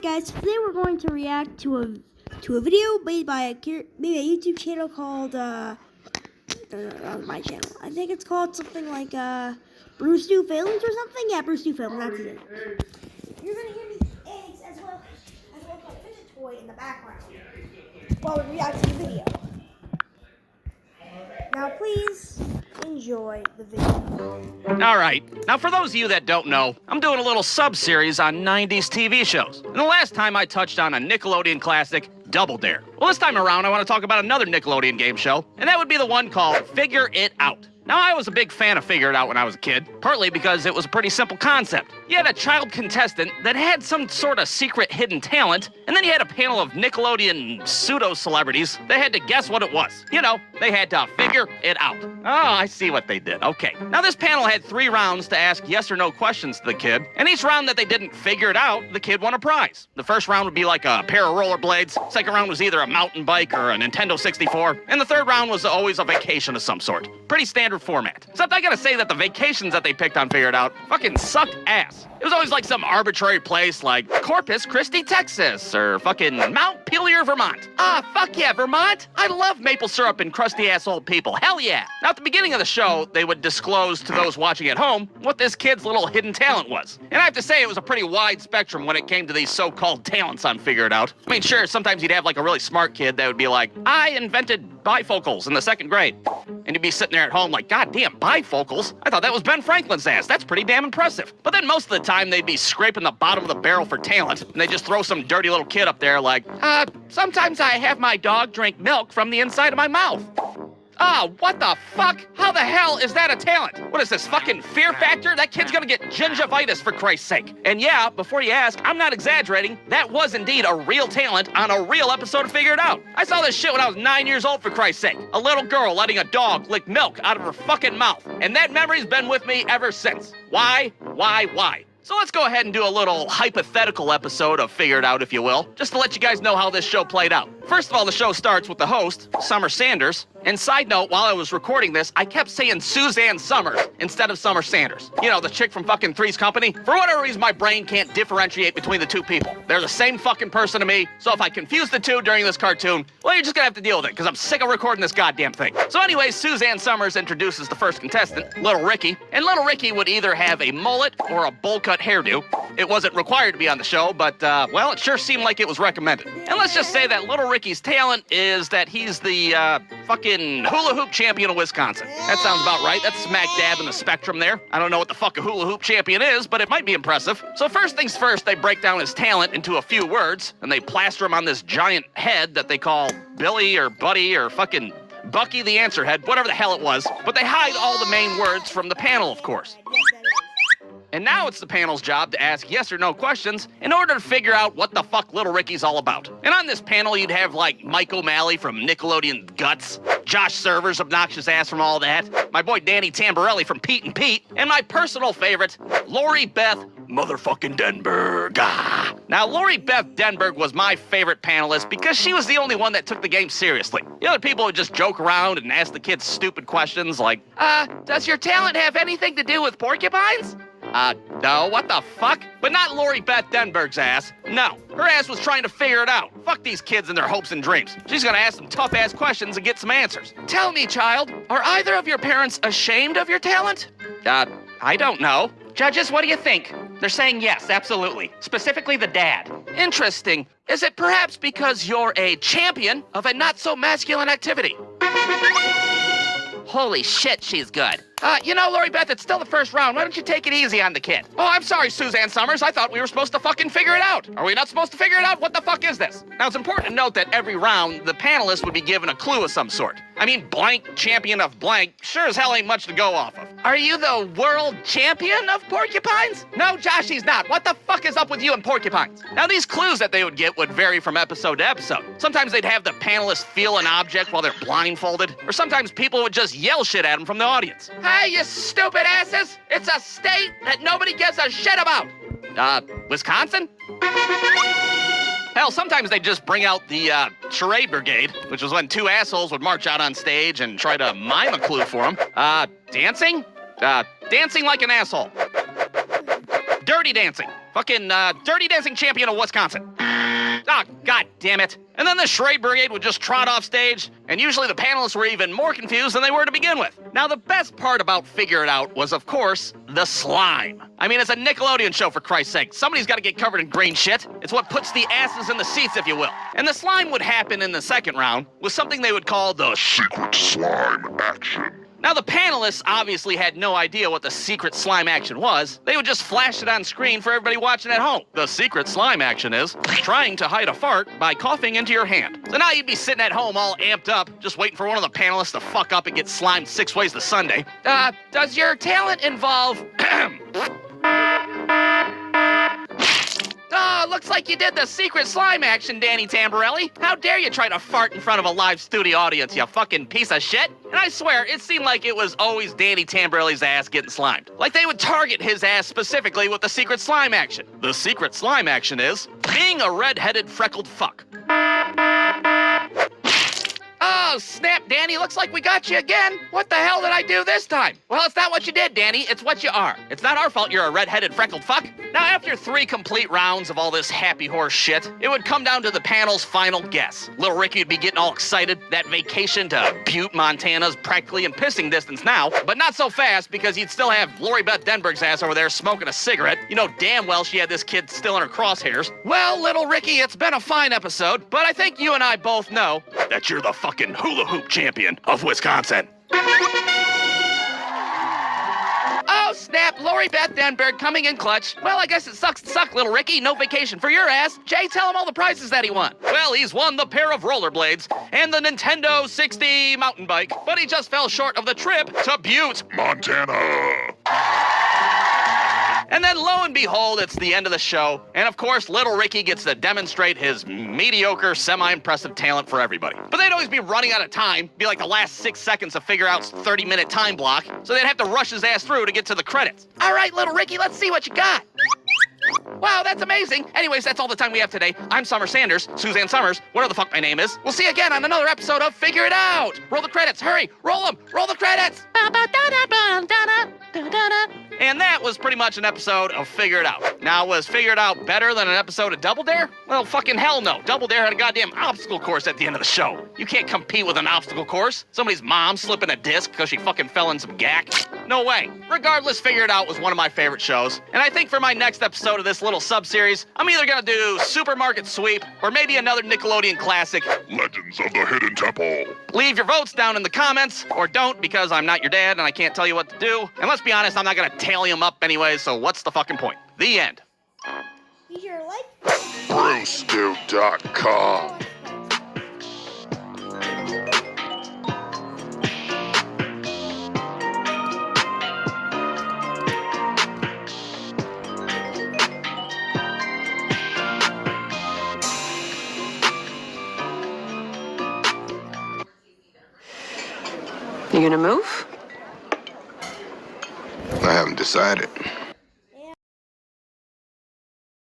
Guys, today we're going to react to a video made by a YouTube channel called my channel. I think it's called something like Brewstew Films or something. Yeah, Brewstew Films. That's it. You're gonna hear me eggs as well as my fidget toy in the background while we react to the video. Now, please enjoy the video. All right. Now, for those of you that don't know, I'm doing a little sub-series on 90s TV shows. And the last time I touched on a Nickelodeon classic, Double Dare. Well, this time around, I want to talk about another Nickelodeon game show, and that would be the one called Figure It Out. Now, I was a big fan of Figure It Out when I was a kid, partly because it was a pretty simple concept. You had a child contestant that had some sort of secret hidden talent, and then you had a panel of Nickelodeon pseudo-celebrities that had to guess what it was. You know, they had to figure it out. Oh, I see what they did. Okay. Now, this panel had 3 rounds to ask yes or no questions to the kid, and each round that they didn't figure it out, the kid won a prize. The first round would be like a pair of rollerblades, second round was either a mountain bike or a Nintendo 64, and the third round was always a vacation of some sort. Pretty standard format. Except I gotta say that the vacations that they picked on Figure It Out fucking sucked ass. It was always like some arbitrary place like Corpus Christi, Texas, or fucking Mount Pelier, Vermont. Ah, fuck yeah, Vermont! I love maple syrup and crusty-ass old people. Hell yeah! Now, at the beginning of the show, they would disclose to those watching at home what this kid's little hidden talent was. And I have to say, it was a pretty wide spectrum when it came to these so-called talents on Figure It Out. I mean, sure, sometimes you'd have like a really smart kid that would be like, I invented bifocals in the 2nd grade. And you'd be sitting there at home like, God damn, bifocals? I thought that was Ben Franklin's ass. That's pretty damn impressive. But then most of the time, they'd be scraping the bottom of the barrel for talent, and they just throw some dirty little kid up there like, sometimes I have my dog drink milk from the inside of my mouth. Ah, what the fuck? How the hell is that a talent? What is this, fucking Fear Factor? That kid's gonna get gingivitis, for Christ's sake. And yeah, before you ask, I'm not exaggerating. That was indeed a real talent on a real episode of Figure It Out. I saw this shit when I was 9 years old, for Christ's sake. A little girl letting a dog lick milk out of her fucking mouth. And that memory's been with me ever since. Why? So let's go ahead and do a little hypothetical episode of Figure It Out, if you will, just to let you guys know how this show played out. First of all, the show starts with the host, Summer Sanders. And side note, while I was recording this, I kept saying Suzanne Summers instead of Summer Sanders. You know, the chick from fucking Three's Company. For whatever reason, my brain can't differentiate between the two people. They're the same fucking person to me, so if I confuse the two during this cartoon, well, you're just gonna have to deal with it, because I'm sick of recording this goddamn thing. So anyway, Suzanne Summers introduces the first contestant, Little Ricky. And Little Ricky would either have a mullet or a bowl cut hairdo. It wasn't required to be on the show, but, well, it sure seemed like it was recommended. And let's just say that Little Ricky's talent is that he's the, fucking hula hoop champion of Wisconsin. That sounds about right. That's smack dab in the spectrum there. I don't know what the fuck a hula hoop champion is, but it might be impressive. So first things first, they break down his talent into a few words, and they plaster him on this giant head that they call Billy or Buddy or fucking Bucky the Answer Head, whatever the hell it was. But they hide all the main words from the panel, of course. And now it's the panel's job to ask yes or no questions in order to figure out what the fuck Little Ricky's all about. And on this panel, you'd have like Mike O'Malley from Nickelodeon Guts, Josh Server's obnoxious ass from All That, my boy Danny Tamborelli from Pete and Pete, and my personal favorite, Lori Beth motherfucking Denberg. Now, Lori Beth Denberg was my favorite panelist because she was the only one that took the game seriously. The other people would just joke around and ask the kids stupid questions like, does your talent have anything to do with porcupines? No, what the fuck? But not Lori Beth Denberg's ass. No, her ass was trying to figure it out. Fuck these kids and their hopes and dreams. She's gonna ask some tough-ass questions and get some answers. Tell me, child, are either of your parents ashamed of your talent? I don't know. Judges, what do you think? They're saying yes, absolutely. Specifically the dad. Interesting. Is it perhaps because you're a champion of a not-so-masculine activity? Holy shit, she's good. You know, Lori Beth, it's still the first round. Why don't you take it easy on the kid? Oh, I'm sorry, Suzanne Summers. I thought we were supposed to fucking figure it out. Are we not supposed to figure it out? What the fuck is this? Now, it's important to note that every round, the panelists would be given a clue of some sort. I mean, blank champion of blank sure as hell ain't much to go off of. Are you the world champion of porcupines? No, Josh, he's not. What the fuck is up with you and porcupines? Now, these clues that they would get would vary from episode to episode. Sometimes they'd have the panelists feel an object while they're blindfolded, or sometimes people would just yell shit at them from the audience. Hey, you stupid asses! It's a state that nobody gives a shit about! Wisconsin? Hell, sometimes they just bring out the charade brigade, which was when 2 assholes would march out on stage and try to mime a clue for them. Dancing? Dancing like an asshole. Dirty dancing. Fucking Dirty Dancing champion of Wisconsin. Oh, god damn it. And then the Charade Brigade would just trot off stage, and usually the panelists were even more confused than they were to begin with. Now, the best part about Figure It Out was, of course, the slime. I mean, it's a Nickelodeon show, for Christ's sake. Somebody's got to get covered in green shit. It's what puts the asses in the seats, if you will. And the slime would happen in the second round with something they would call the secret slime action. Now, the panelists obviously had no idea what the secret slime action was. They would just flash it on screen for everybody watching at home. The secret slime action is trying to hide a fart by coughing into your hand. So now you'd be sitting at home all amped up, just waiting for one of the panelists to fuck up and get slimed 6 ways to Sunday. Does your talent involve... looks like you did the secret slime action, Danny Tamborelli. How dare you try to fart in front of a live studio audience, you fucking piece of shit. And I swear, it seemed like it was always Danny Tamborelli's ass getting slimed. Like they would target his ass specifically with the secret slime action. The secret slime action is being a red-headed freckled fuck. Oh, snap, Danny. Looks like we got you again. What the hell did I do this time? Well, it's not what you did, Danny. It's what you are. It's not our fault you're a red-headed freckled fuck. Now, after 3 complete rounds of all this happy horse shit, it would come down to the panel's final guess. Little Ricky would be getting all excited. That vacation to Butte, Montana's practically in pissing distance now, but not so fast because he'd still have Lori Beth Denberg's ass over there smoking a cigarette. You know damn well she had this kid still in her crosshairs. Well, little Ricky, it's been a fine episode, but I think you and I both know that you're the fucking hula hoop champion of Wisconsin. Oh, snap, Lori Beth Denberg coming in clutch. Well, I guess it sucks to suck, little Ricky. No vacation for your ass. Jay, tell him all the prizes that he won. Well, he's won the pair of rollerblades and the Nintendo 60 mountain bike, but he just fell short of the trip to Butte, Montana. And then, lo and behold, it's the end of the show. And of course, little Ricky gets to demonstrate his mediocre, semi-impressive talent for everybody. But they'd always be running out of time, be like the last 6 seconds to figure out 30-minute time block, so they'd have to rush his ass through to get to the credits. All right, little Ricky, let's see what you got. Wow, that's amazing. Anyways, that's all the time we have today. I'm Summer Sanders, Suzanne Summers, whatever the fuck my name is. We'll see you again on another episode of Figure It Out. Roll the credits, hurry, roll them, roll the credits. And that was pretty much an episode of Figure It Out. Now, was Figure It Out better than an episode of Double Dare? Well, fucking hell no. Double Dare had a goddamn obstacle course at the end of the show. You can't compete with an obstacle course. Somebody's mom slipping a disc because she fucking fell in some gack. No way. Regardless, Figure It Out was one of my favorite shows. And I think for my next episode of this little sub-series, I'm either gonna do Supermarket Sweep or maybe another Nickelodeon classic, Legends of the Hidden Temple. Leave your votes down in the comments, or don't, because I'm not your dad and I can't tell you what to do. And let's be honest, I'm not gonna tally them up anyway, so what's the fucking point? The end. Be sure to like. Brewstew.com. You gonna move? I haven't decided.